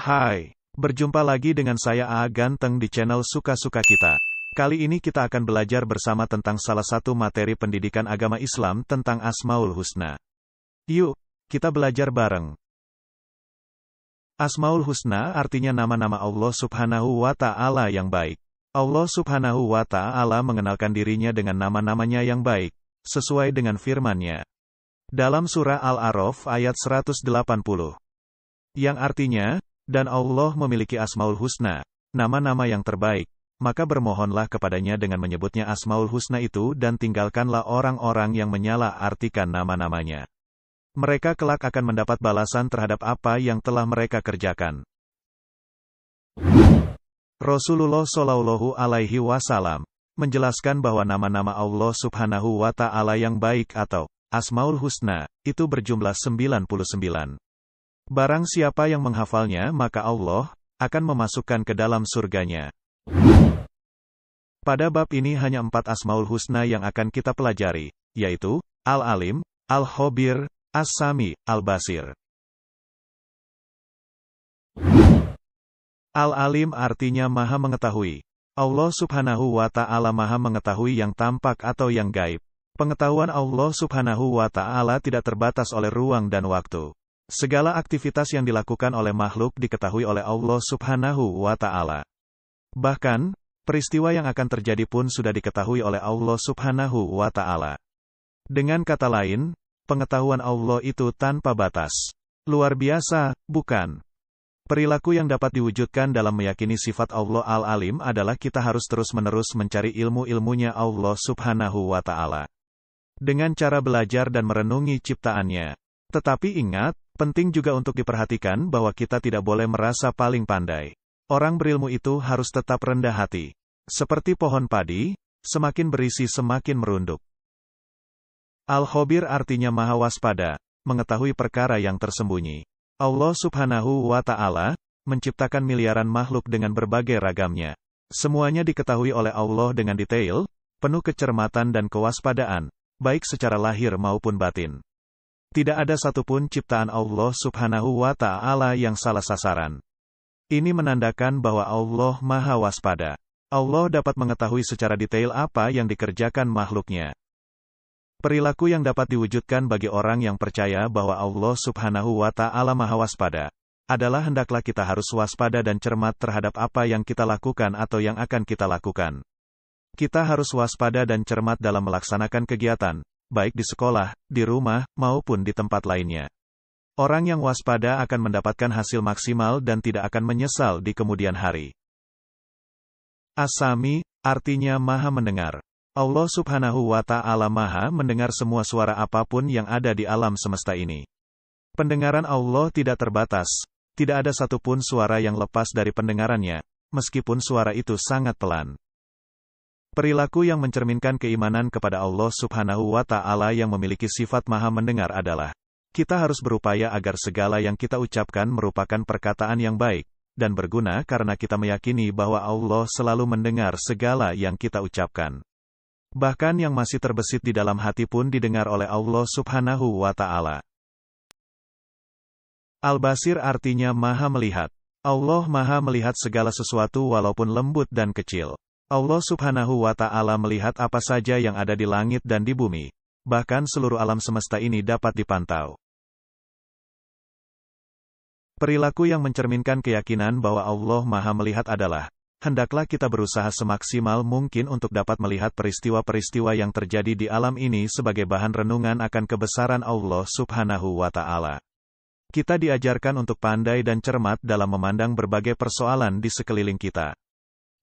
Hai, berjumpa lagi dengan saya A Ganteng di channel Suka-Suka Kita. Kali ini kita akan belajar bersama tentang salah satu materi pendidikan agama Islam tentang Asmaul Husna. Yuk, kita belajar bareng. Asmaul Husna artinya nama-nama Allah Subhanahu wa Ta'ala yang baik. Allah Subhanahu wa Ta'ala mengenalkan dirinya dengan nama-namanya yang baik, sesuai dengan firman-Nya. Dalam surah Al-A'raf ayat 180. Yang artinya, dan Allah memiliki Asmaul Husna, nama-nama yang terbaik, maka bermohonlah kepadanya dengan menyebutnya Asmaul Husna itu dan tinggalkanlah orang-orang yang menyalah-artikan nama-namanya. Mereka kelak akan mendapat balasan terhadap apa yang telah mereka kerjakan. Rasulullah Shallallahu Alaihi Wasallam menjelaskan bahwa nama-nama Allah Subhanahu wa Ta'ala yang baik atau Asmaul Husna itu berjumlah 99. Barang siapa yang menghafalnya maka Allah akan memasukkan ke dalam surganya. Pada bab ini hanya 4 Asmaul Husna yang akan kita pelajari, yaitu Al-Alim, Al-Khabir, As-Sami, Al-Basir. Al-Alim artinya Maha Mengetahui. Allah Subhanahu wa Ta'ala Maha Mengetahui yang tampak atau yang gaib. Pengetahuan Allah Subhanahu wa Ta'ala tidak terbatas oleh ruang dan waktu. Segala aktivitas yang dilakukan oleh makhluk diketahui oleh Allah Subhanahu wa Ta'ala. Bahkan, peristiwa yang akan terjadi pun sudah diketahui oleh Allah Subhanahu wa Ta'ala. Dengan kata lain, pengetahuan Allah itu tanpa batas. Luar biasa, bukan? Perilaku yang dapat diwujudkan dalam meyakini sifat Allah Al-Alim adalah kita harus terus-menerus mencari ilmu-ilmunya Allah Subhanahu wa Ta'ala. Dengan cara belajar dan merenungi ciptaannya. Tetapi ingat, penting juga untuk diperhatikan bahwa kita tidak boleh merasa paling pandai. Orang berilmu itu harus tetap rendah hati. Seperti pohon padi, semakin berisi semakin merunduk. Al-Khabir artinya Maha Waspada, mengetahui perkara yang tersembunyi. Allah Subhanahu wa Ta'ala menciptakan miliaran makhluk dengan berbagai ragamnya. Semuanya diketahui oleh Allah dengan detail, penuh kecermatan dan kewaspadaan, baik secara lahir maupun batin. Tidak ada satupun ciptaan Allah Subhanahu wa Ta'ala yang salah sasaran. Ini menandakan bahwa Allah Maha Waspada. Allah dapat mengetahui secara detail apa yang dikerjakan makhluknya. Perilaku yang dapat diwujudkan bagi orang yang percaya bahwa Allah Subhanahu wa Ta'ala Maha Waspada adalah hendaklah kita harus waspada dan cermat terhadap apa yang kita lakukan atau yang akan kita lakukan. Kita harus waspada dan cermat dalam melaksanakan kegiatan, baik di sekolah, di rumah, maupun di tempat lainnya. Orang yang waspada akan mendapatkan hasil maksimal dan tidak akan menyesal di kemudian hari. As-Sami, artinya Maha Mendengar. Allah Subhanahu wa Ta'ala Maha mendengar semua suara apapun yang ada di alam semesta ini. Pendengaran Allah tidak terbatas, tidak ada satupun suara yang lepas dari pendengarannya, meskipun suara itu sangat pelan. Perilaku yang mencerminkan keimanan kepada Allah Subhanahu wa Ta'ala yang memiliki sifat Maha Mendengar adalah, kita harus berupaya agar segala yang kita ucapkan merupakan perkataan yang baik, dan berguna karena kita meyakini bahwa Allah selalu mendengar segala yang kita ucapkan. Bahkan yang masih terbesit di dalam hati pun didengar oleh Allah Subhanahu wa Ta'ala. Al-Basir artinya Maha Melihat. Allah Maha melihat segala sesuatu walaupun lembut dan kecil. Allah Subhanahu wa Ta'ala melihat apa saja yang ada di langit dan di bumi. Bahkan seluruh alam semesta ini dapat dipantau. Perilaku yang mencerminkan keyakinan bahwa Allah Maha Melihat adalah, hendaklah kita berusaha semaksimal mungkin untuk dapat melihat peristiwa-peristiwa yang terjadi di alam ini sebagai bahan renungan akan kebesaran Allah Subhanahu wa Ta'ala. Kita diajarkan untuk pandai dan cermat dalam memandang berbagai persoalan di sekeliling kita.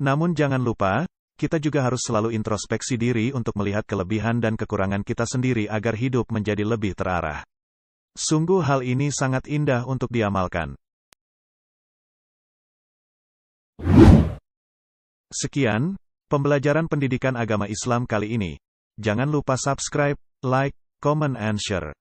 Namun jangan lupa, kita juga harus selalu introspeksi diri untuk melihat kelebihan dan kekurangan kita sendiri agar hidup menjadi lebih terarah. Sungguh hal ini sangat indah untuk diamalkan. Sekian, pembelajaran pendidikan agama Islam kali ini. Jangan lupa subscribe, like, comment and share.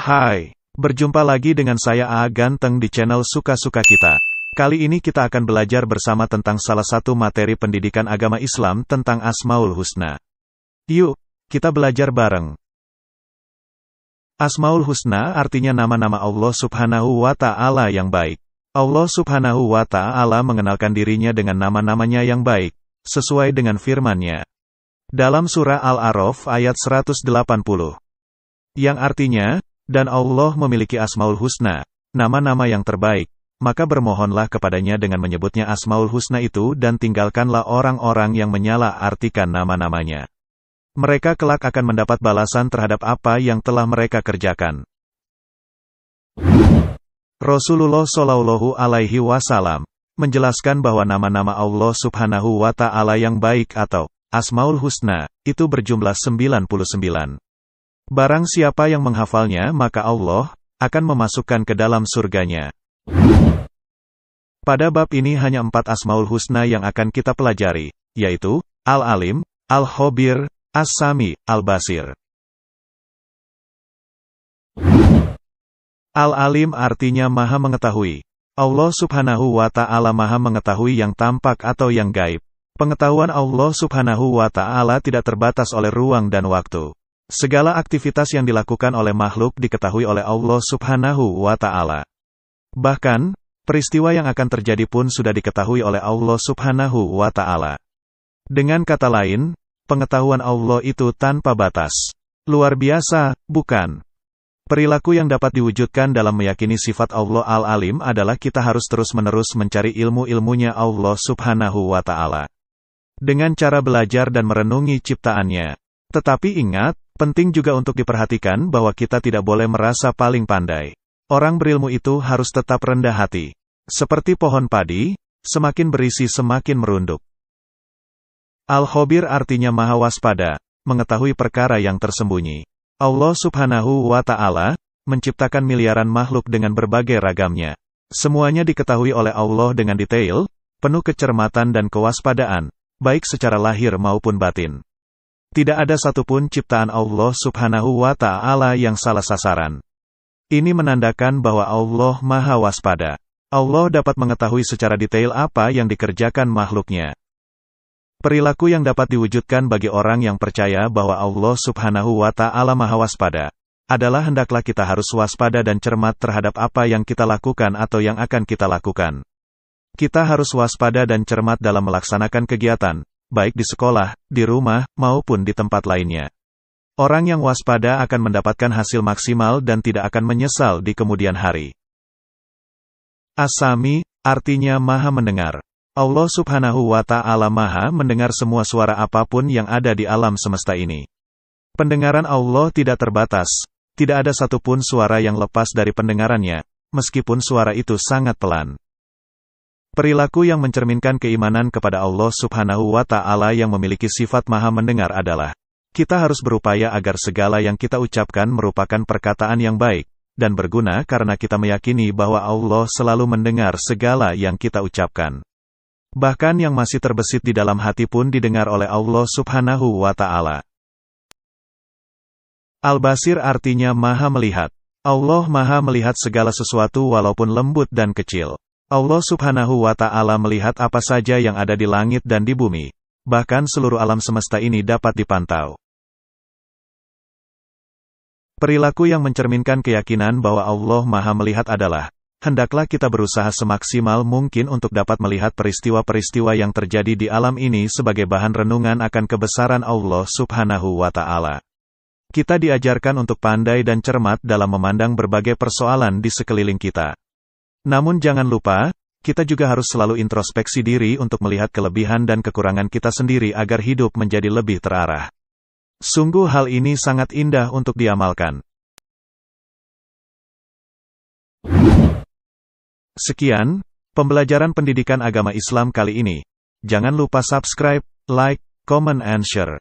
Hai, berjumpa lagi dengan saya A Ganteng di channel Suka-Suka Kita. Kali ini kita akan belajar bersama tentang salah satu materi pendidikan agama Islam tentang Asmaul Husna. Yuk, kita belajar bareng. Asmaul Husna artinya nama-nama Allah Subhanahu wa Ta'ala yang baik. Allah Subhanahu wa Ta'ala mengenalkan dirinya dengan nama-namanya yang baik, sesuai dengan firman-Nya dalam surah Al-A'raf ayat 180. Yang artinya, dan Allah memiliki Asmaul Husna, nama-nama yang terbaik, maka bermohonlah kepadanya dengan menyebutnya Asmaul Husna itu dan tinggalkanlah orang-orang yang menyalah-artikan nama-namanya. Mereka kelak akan mendapat balasan terhadap apa yang telah mereka kerjakan. Rasulullah Shallallahu Alaihi Wasallam menjelaskan bahwa nama-nama Allah Subhanahu wa Ta'ala yang baik atau Asmaul Husna itu berjumlah 99. Barang siapa yang menghafalnya maka Allah akan memasukkan ke dalam surganya. Pada bab ini hanya 4 Asmaul Husna yang akan kita pelajari, yaitu Al-Alim, Al-Khabir, As-Sami, Al-Basir. Al-Alim artinya Maha Mengetahui. Allah Subhanahu wa Ta'ala Maha Mengetahui yang tampak atau yang gaib. Pengetahuan Allah Subhanahu wa Ta'ala tidak terbatas oleh ruang dan waktu. Segala aktivitas yang dilakukan oleh makhluk diketahui oleh Allah Subhanahu wa Ta'ala. Bahkan, peristiwa yang akan terjadi pun sudah diketahui oleh Allah Subhanahu wa Ta'ala. Dengan kata lain, pengetahuan Allah itu tanpa batas. Luar biasa, bukan? Perilaku yang dapat diwujudkan dalam meyakini sifat Allah Al-Alim adalah kita harus terus-menerus mencari ilmu-ilmunya Allah Subhanahu wa Ta'ala. Dengan cara belajar dan merenungi ciptaannya. Tetapi ingat, penting juga untuk diperhatikan bahwa kita tidak boleh merasa paling pandai. Orang berilmu itu harus tetap rendah hati. Seperti pohon padi, semakin berisi semakin merunduk. Al-Khabir artinya Maha Waspada, mengetahui perkara yang tersembunyi. Allah Subhanahu wa Ta'ala menciptakan miliaran makhluk dengan berbagai ragamnya. Semuanya diketahui oleh Allah dengan detail, penuh kecermatan dan kewaspadaan, baik secara lahir maupun batin. Tidak ada satupun ciptaan Allah Subhanahu wa Ta'ala yang salah sasaran. Ini menandakan bahwa Allah Maha Waspada. Allah dapat mengetahui secara detail apa yang dikerjakan makhluknya. Perilaku yang dapat diwujudkan bagi orang yang percaya bahwa Allah Subhanahu wa Ta'ala Maha Waspada adalah hendaklah kita harus waspada dan cermat terhadap apa yang kita lakukan atau yang akan kita lakukan. Kita harus waspada dan cermat dalam melaksanakan kegiatan, baik di sekolah, di rumah, maupun di tempat lainnya. Orang yang waspada akan mendapatkan hasil maksimal dan tidak akan menyesal di kemudian hari. As-Sami, artinya Maha Mendengar. Allah Subhanahu wa Ta'ala Maha mendengar semua suara apapun yang ada di alam semesta ini. Pendengaran Allah tidak terbatas, tidak ada satupun suara yang lepas dari pendengarannya, meskipun suara itu sangat pelan. Perilaku yang mencerminkan keimanan kepada Allah Subhanahu wa Ta'ala yang memiliki sifat Maha Mendengar adalah, kita harus berupaya agar segala yang kita ucapkan merupakan perkataan yang baik, dan berguna karena kita meyakini bahwa Allah selalu mendengar segala yang kita ucapkan. Bahkan yang masih terbesit di dalam hati pun didengar oleh Allah Subhanahu wa Ta'ala. Al-Basir artinya Maha Melihat. Allah Maha melihat segala sesuatu walaupun lembut dan kecil. Allah Subhanahu wa Ta'ala melihat apa saja yang ada di langit dan di bumi. Bahkan seluruh alam semesta ini dapat dipantau. Perilaku yang mencerminkan keyakinan bahwa Allah Maha Melihat adalah, hendaklah kita berusaha semaksimal mungkin untuk dapat melihat peristiwa-peristiwa yang terjadi di alam ini sebagai bahan renungan akan kebesaran Allah Subhanahu wa Ta'ala. Kita diajarkan untuk pandai dan cermat dalam memandang berbagai persoalan di sekeliling kita. Namun jangan lupa, kita juga harus selalu introspeksi diri untuk melihat kelebihan dan kekurangan kita sendiri agar hidup menjadi lebih terarah. Sungguh hal ini sangat indah untuk diamalkan. Sekian, pembelajaran pendidikan agama Islam kali ini. Jangan lupa subscribe, like, comment and share.